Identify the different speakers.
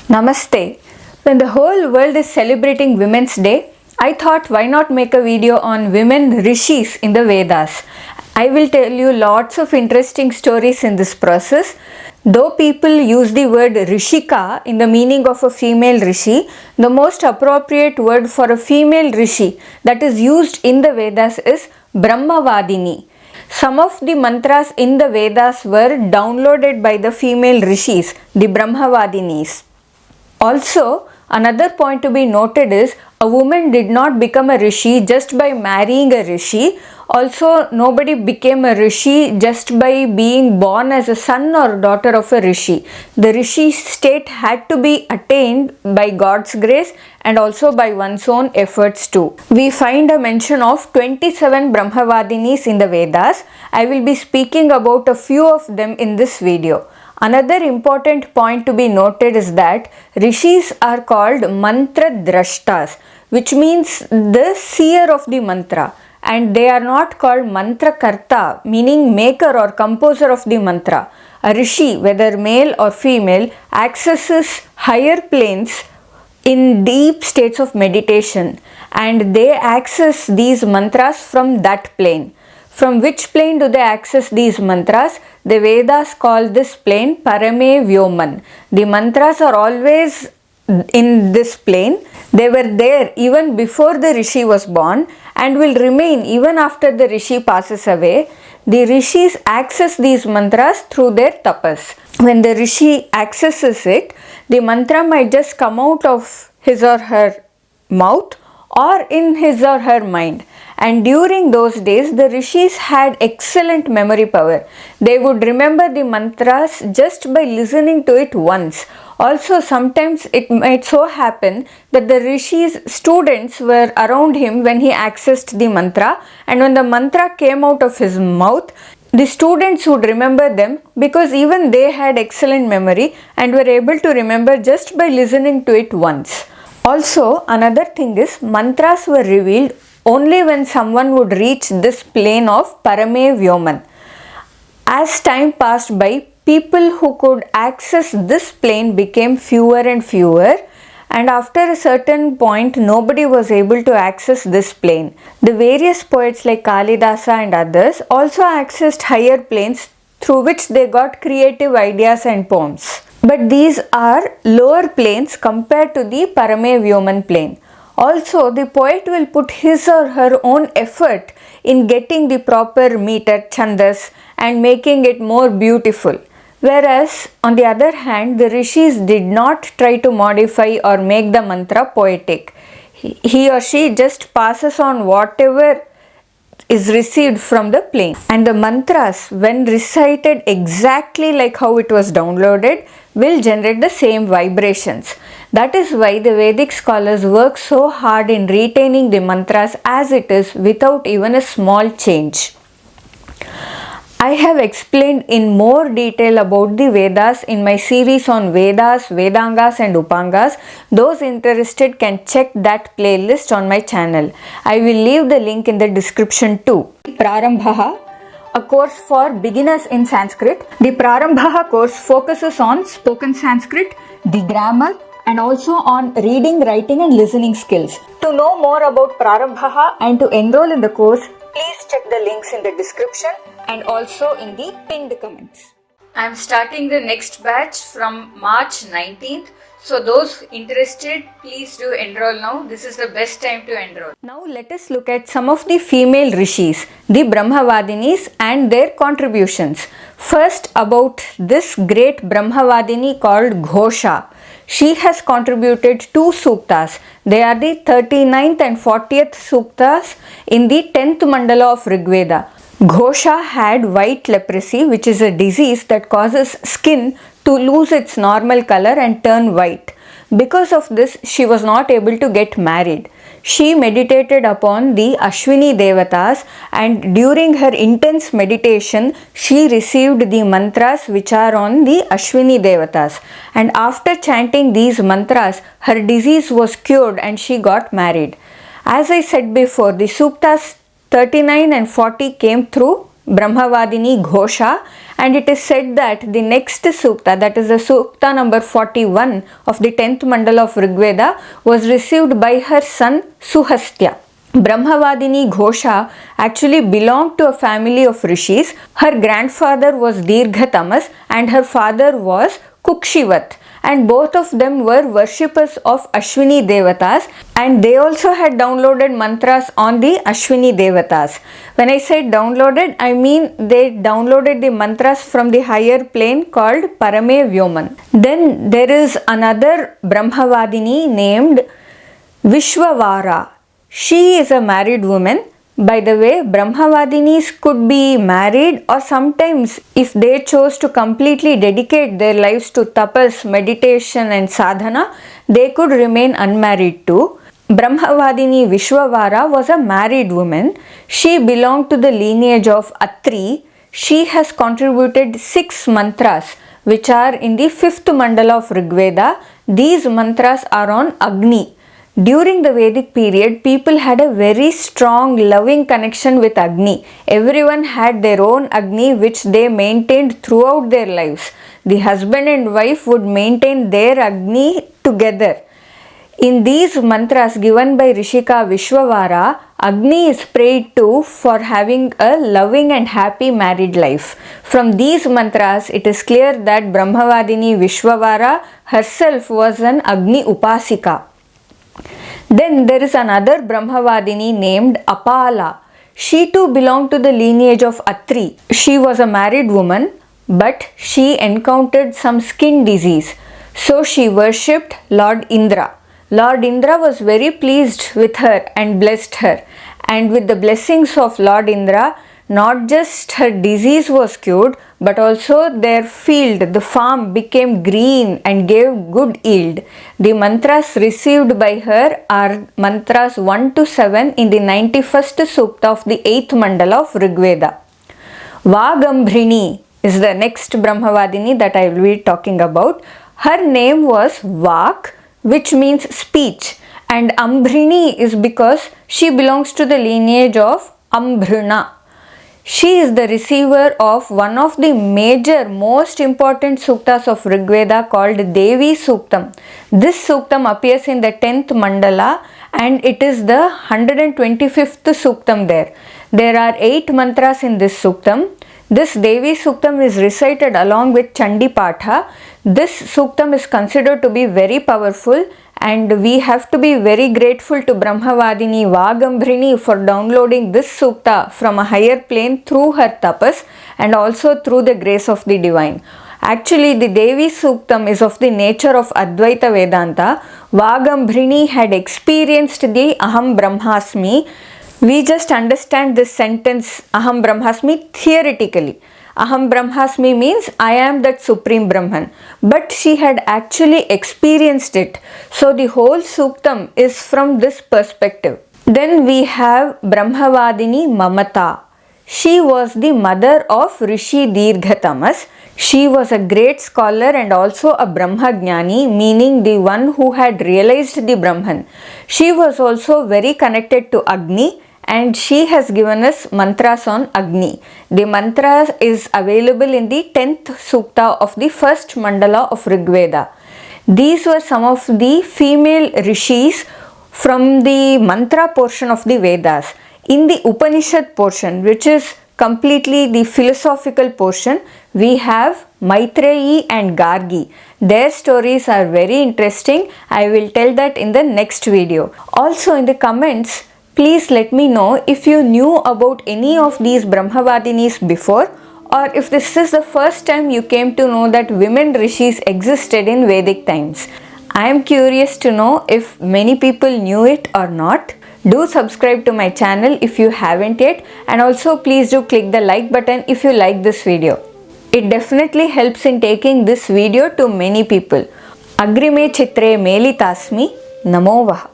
Speaker 1: Namaste. When the whole world is celebrating Women's Day, I thought why not make a video on women Rishis in the Vedas. I will tell you lots of interesting stories in this process. Though people use the word Rishika in the meaning of a female Rishi, the most appropriate word for a female Rishi that is used in the Vedas is Brahmavadini. Some of the mantras in the Vedas were downloaded by the female Rishis, the Brahmavadinis. Also, another point to be noted is a woman did not become a Rishi just by marrying a Rishi. Also, nobody became a Rishi just by being born as a son or daughter of a Rishi. The Rishi state had to be attained by God's grace and also by one's own efforts too. We find a mention of 27 Brahmavadinis in the Vedas. I will be speaking about a few of them in this video. Another important point to be noted is that Rishis are called mantra drashtas, which means the seer of the mantra, and they are not called mantra karta, meaning maker or composer of the mantra. A Rishi, whether male or female, accesses higher planes in deep states of meditation, and they access these mantras from that plane. From which plane do they access these mantras? The Vedas call this plane Parame Vyoman. The mantras are always in this plane. They were there even before the Rishi was born and will remain even after the Rishi passes away. The Rishis access these mantras through their tapas. When the Rishi accesses it, the mantra might just come out of his or her mouth or in his or her mind. And during those days, the Rishis had excellent memory power. They would remember the mantras just by listening to it once. Also, sometimes it might so happen that the Rishi's students were around him when he accessed the mantra, and when the mantra came out of his mouth, the students would remember them because even they had excellent memory and were able to remember just by listening to it once. Also, another thing is mantras were revealed only when someone would reach this plane of Parame Vyoman. As time passed by, people who could access this plane became fewer and fewer, and after a certain point, nobody was able to access this plane. The various poets like Kalidasa and others also accessed higher planes through which they got creative ideas and poems. But these are lower planes compared to the Parame Vyoman plane. Also, the poet will put his or her own effort in getting the proper meter, chandas, and making it more beautiful. Whereas, on the other hand, the Rishis did not try to modify or make the mantra poetic. He or she just passes on whatever is received from the plane. And the mantras, when recited exactly like how it was downloaded, will generate the same vibrations. That is why the Vedic scholars work so hard in retaining the mantras as it is without even a small change. I have explained in more detail about the Vedas in my series on Vedas, Vedangas and Upangas. Those interested can check that playlist on my channel. I will leave the link in the description too. Prarambhaha, a course for beginners in Sanskrit. The Prarambhaha course focuses on spoken Sanskrit, the grammar, and also on reading, writing and listening skills. To know more about Prarambhaha and to enroll in the course, please check the links in the description and also in the pinned comments. I am starting the next batch from March 19th. So those interested, please do enroll now. This is the best time to enroll. Now let us look at some of the female Rishis, the Brahmavadinis and their contributions. First, about this great Brahmavadini called Ghoshaa. She has contributed 2 suktas. They are the 39th and 40th suktas in the 10th mandala of Rigveda. Ghoshaa had white leprosy, which is a disease that causes skin to lose its normal color and turn white. Because of this, she was not able to get married. She meditated upon the Ashwini Devatas, and during her intense meditation, she received the mantras which are on the Ashwini Devatas. And after chanting these mantras, her disease was cured and she got married. As I said before, the suktas 39 and 40 came through Brahmavadini Ghoshaa, and it is said that the next sukta, that is the sukta number 41 of the 10th mandala of Rigveda, was received by her son Suhastya. Brahmavadini Ghosha actually belonged to a family of Rishis. Her grandfather was Dirghatamas and her father was Kukshivat, and both of them were worshippers of Ashwini Devatas, and they also had downloaded mantras on the Ashwini Devatas. When I say downloaded, I mean they downloaded the mantras from the higher plane called Parame Vyoman. Then there is another Brahmavadini named Vishvavaaraa. She is a married woman. By the way, Brahmavadinis could be married, or sometimes if they chose to completely dedicate their lives to tapas, meditation and sadhana, they could remain unmarried too. Brahmavadini Vishvavaaraa was a married woman. She belonged to the lineage of Atri. She has contributed 6 mantras which are in the 5th mandala of Rigveda. These mantras are on Agni. During the Vedic period, people had a very strong loving connection with Agni. Everyone had their own Agni which they maintained throughout their lives. The husband and wife would maintain their Agni together. In these mantras given by Rishika Vishvavara, Agni is prayed to for having a loving and happy married life. From these mantras, it is clear that Brahmavadini Vishvavara herself was an Agni Upasika. Then there is another Brahmavadini named Apalaa. She too belonged to the lineage of Atri. She was a married woman, but she encountered some skin disease. So she worshipped Lord Indra. Lord Indra was very pleased with her and blessed her. And with the blessings of Lord Indra, not just her disease was cured, but also their field, the farm, became green and gave good yield. The mantras received by her are mantras 1 to 7 in the 91st sukta of the 8th mandala of Rigveda. Vaagambhrinee is the next Brahmavadini that I will be talking about. Her name was Vak, which means speech, and Ambhrinee is because she belongs to the lineage of Ambhrina. She is the receiver of one of the major, most important suktas of Rigveda called Devi Suktam. This suktam appears in the 10th mandala and it is the 125th suktam there. There are 8 mantras in this suktam. This Devi Suktam is recited along with Chandi Patha. This Suktam is considered to be very powerful, and we have to be very grateful to Brahmavadini Vaagambhrinee for downloading this Sukta from a higher plane through her tapas and also through the grace of the divine. Actually, the Devi Suktam is of the nature of Advaita Vedanta. Vaagambhrinee had experienced the Aham Brahmasmi. We just understand this sentence Aham Brahmasmi theoretically. Aham Brahmasmi means I am that Supreme Brahman. But she had actually experienced it. So the whole Suktam is from this perspective. Then we have Brahmavadini Mamataa. She was the mother of Rishi Dirghatamas. She was a great scholar and also a Brahmagnani, meaning the one who had realized the Brahman. She was also very connected to Agni, and she has given us mantras on Agni. The mantra is available in the 10th sukta of the first mandala of Rigveda. These were some of the female rishis from the mantra portion of the Vedas. In the Upanishad portion, which is completely the philosophical portion, we have Maitreyi and Gargi. Their stories are very interesting. I will tell that in the next video. Also in the comments, please let me know if you knew about any of these Brahmavadinis before, or if this is the first time you came to know that women rishis existed in Vedic times. I am curious to know if many people knew it or not. Do subscribe to my channel if you haven't yet, and also please do click the like button if you like this video. It definitely helps in taking this video to many people. Agrime chitre melitasmi namo vaha.